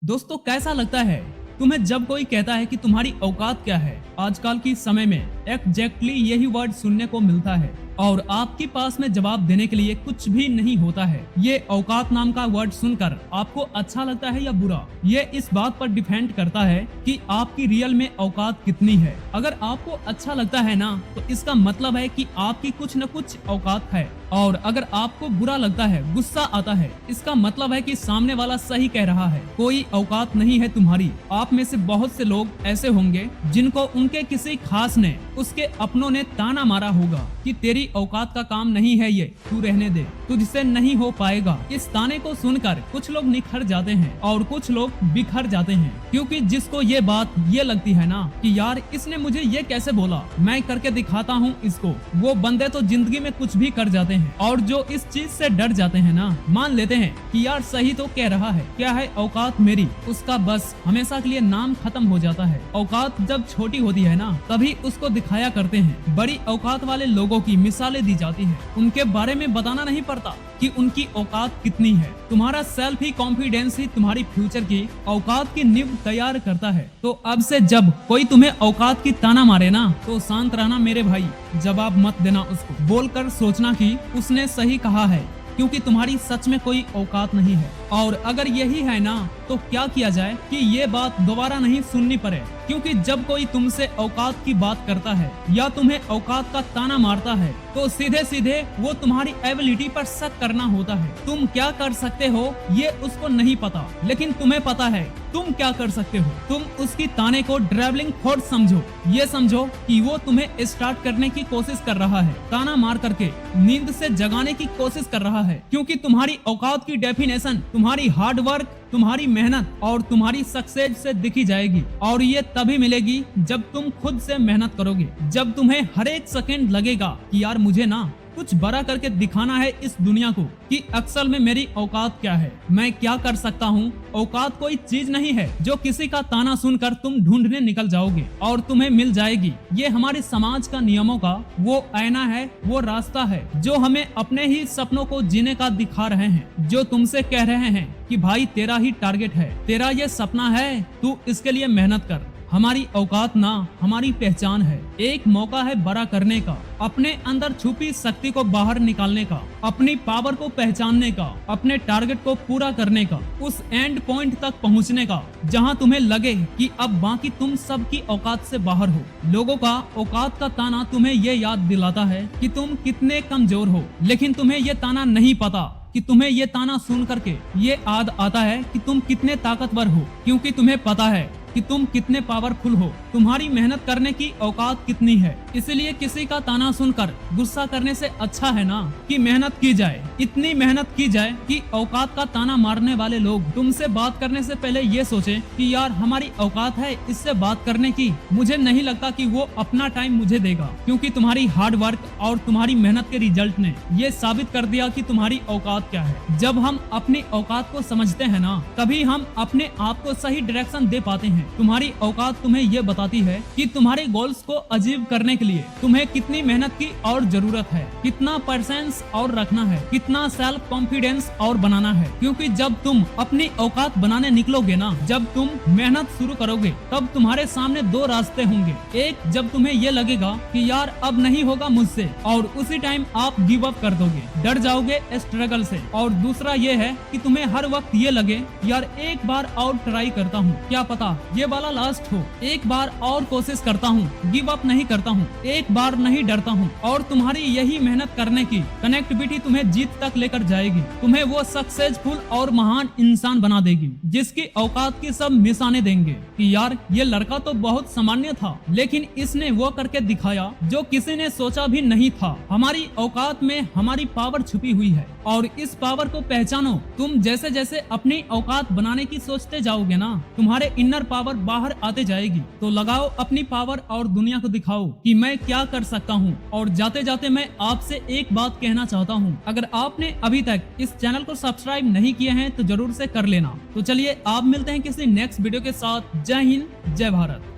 दोस्तों कैसा लगता है तुम्हें जब कोई कहता है कि तुम्हारी औकात क्या है। आजकल की समय में एग्जैक्टली यही वर्ड सुनने को मिलता है और आपके पास में जवाब देने के लिए कुछ भी नहीं होता है। ये औकात नाम का वर्ड सुनकर आपको अच्छा लगता है या बुरा, ये इस बात पर डिपेंड करता है कि आपकी रियल में औकात कितनी है। अगर आपको अच्छा लगता है ना तो इसका मतलब है कि आपकी कुछ न कुछ औकात है, और अगर आपको बुरा लगता है, गुस्सा आता है, इसका मतलब है कि सामने वाला सही कह रहा है, कोई औकात नहीं है तुम्हारी। आप में से बहुत से लोग ऐसे होंगे जिनको उनके किसी खास ने, उसके अपनों ने ताना मारा होगा कि तेरी औकात का काम नहीं है ये, तू रहने दे, तुझसे नहीं हो पाएगा। इस ताने को सुनकर कुछ लोग निखर जाते हैं और कुछ लोग बिखर जाते हैं, क्योंकि जिसको ये बात ये लगती है ना कि यार इसने मुझे ये कैसे बोला, मैं करके दिखाता हूँ इसको, वो बंदे तो जिंदगी में कुछ भी कर जाते हैं। और जो इस चीज से डर जाते हैं ना, मान लेते हैं कि यार सही तो कह रहा है, क्या है औकात मेरी, उसका बस हमेशा के लिए नाम खत्म हो जाता है। औकात जब छोटी होती है ना तभी उसको दिखाया करते हैं। बड़ी औकात वाले लोगों की मिसालें दी जाती है, उनके बारे में बताना नहीं पड़ता कि उनकी औकात कितनी है। तुम्हारा सेल्फ ही कॉन्फिडेंस ही तुम्हारी फ्यूचर की औकात की नींव तैयार करता है। तो अब से जब कोई तुम्हें औकात की ताना मारे ना तो शांत रहना मेरे भाई, जवाब मत देना उसको, बोलकर सोचना कि उसने सही कहा है, क्योंकि तुम्हारी सच में कोई औकात नहीं है। और अगर यही है ना तो क्या किया जाए कि ये बात दोबारा नहीं सुननी पड़े, क्योंकि जब कोई तुमसे औकात की बात करता है या तुम्हें औकात का ताना मारता है तो सीधे सीधे वो तुम्हारी एबिलिटी पर शक करना होता है। तुम क्या कर सकते हो ये उसको नहीं पता, लेकिन तुम्हें पता है तुम क्या कर सकते हो। तुम उसकी ताने को ड्राइवलिंग फोर्स समझो, ये समझो कि वो तुम्हें स्टार्ट करने की कोशिश कर रहा है, ताना मार करके नींद से जगाने की कोशिश कर रहा है, क्योंकि तुम्हारी औकात की डेफिनेशन तुम्हारी हार्ड वर्क, तुम्हारी मेहनत और तुम्हारी सक्सेस से दिखी जाएगी। और ये तभी मिलेगी जब तुम खुद से मेहनत करोगे, जब तुम्हें हर एक सेकंड लगेगा कि यार मुझे ना कुछ बड़ा करके दिखाना है इस दुनिया को कि असल में मेरी औकात क्या है, मैं क्या कर सकता हूँ। औकात कोई चीज नहीं है जो किसी का ताना सुनकर तुम ढूंढने निकल जाओगे और तुम्हें मिल जाएगी। ये हमारे समाज का नियमों का वो आईना है, वो रास्ता है जो हमें अपने ही सपनों को जीने का दिखा रहे हैं, जो तुमसे कह रहे हैं कि भाई तेरा ही टारगेट है, तेरा ये सपना है, तू इसके लिए मेहनत कर। हमारी औकात ना हमारी पहचान है, एक मौका है बड़ा करने का, अपने अंदर छुपी शक्ति को बाहर निकालने का, अपनी पावर को पहचानने का, अपने टारगेट को पूरा करने का, उस एंड पॉइंट तक पहुंचने का जहां तुम्हें लगे कि अब बाकी तुम सबकी औकात से बाहर हो। लोगों का औकात का ताना तुम्हें ये याद दिलाता है कि तुम कितने कमजोर हो, लेकिन तुम्हें ये ताना नहीं पता कि तुम्हें ये ताना सुन करके ये याद आता है कि तुम कितने ताकतवर हो, क्योंकि तुम्हें पता है कि तुम कितने पावरफुल हो, तुम्हारी मेहनत करने की औकात कितनी है। इसलिए किसी का ताना सुनकर गुस्सा करने से अच्छा है ना कि मेहनत की जाए, इतनी मेहनत की जाए कि औकात का ताना मारने वाले लोग तुमसे बात करने से पहले ये सोचें कि यार हमारी औकात है इससे बात करने की, मुझे नहीं लगता कि वो अपना टाइम मुझे देगा, क्योंकि तुम्हारी हार्ड वर्क और तुम्हारी मेहनत के रिजल्ट ने ये साबित कर दिया कि तुम्हारी औकात क्या है। जब हम अपनी औकात को समझते हैं ना तभी हम अपने आप को सही डायरेक्शन दे पाते हैं। तुम्हारी औकात तुम्हें ये बताती है कि तुम्हारे गोल्स को अचीव करने के लिए तुम्हें कितनी मेहनत की और जरूरत है, कितना परसेंस और रखना है, कितना सेल्फ कॉन्फिडेंस और बनाना है। क्योंकि जब तुम अपनी औकात बनाने निकलोगे ना, जब तुम मेहनत शुरू करोगे तब तुम्हारे सामने दो रास्ते होंगे। एक, जब तुम्हें ये लगेगा कि यार अब नहीं होगा मुझसे, और उसी टाइम आप गिव अप कर दोगे, डर जाओगे स्ट्रगल से। और दूसरा ये है कि तुम्हें हर वक्त ये लगे यार एक बार और ट्राई करता हूँ, क्या पता ये वाला लास्ट हो, एक बार और कोशिश करता हूँ, गिव अप नहीं करता हूँ, एक बार नहीं डरता हूँ। और तुम्हारी यही मेहनत करने की कनेक्टिविटी तुम्हें जीत तक लेकर जाएगी, तुम्हें वो सक्सेसफुल और महान इंसान बना देगी, जिसकी औकात की सब निशाने देंगे कि यार ये लड़का तो बहुत सामान्य था, लेकिन इसने वो करके दिखाया जो किसी ने सोचा भी नहीं था। हमारी औकात में हमारी पावर छुपी हुई है और इस पावर को पहचानो। तुम जैसे जैसे अपनी औकात बनाने की सोचते जाओगे ना, तुम्हारे इनर पावर बाहर आते जाएगी। तो लगाओ अपनी पावर और दुनिया को दिखाओ कि मैं क्या कर सकता हूँ। और जाते जाते मैं आपसे एक बात कहना चाहता हूँ, अगर आपने अभी तक इस चैनल को सब्सक्राइब नहीं किए हैं तो जरूर से कर लेना। तो चलिए आप मिलते हैं किसी नेक्स्ट वीडियो के साथ। जय हिंद, जय भारत।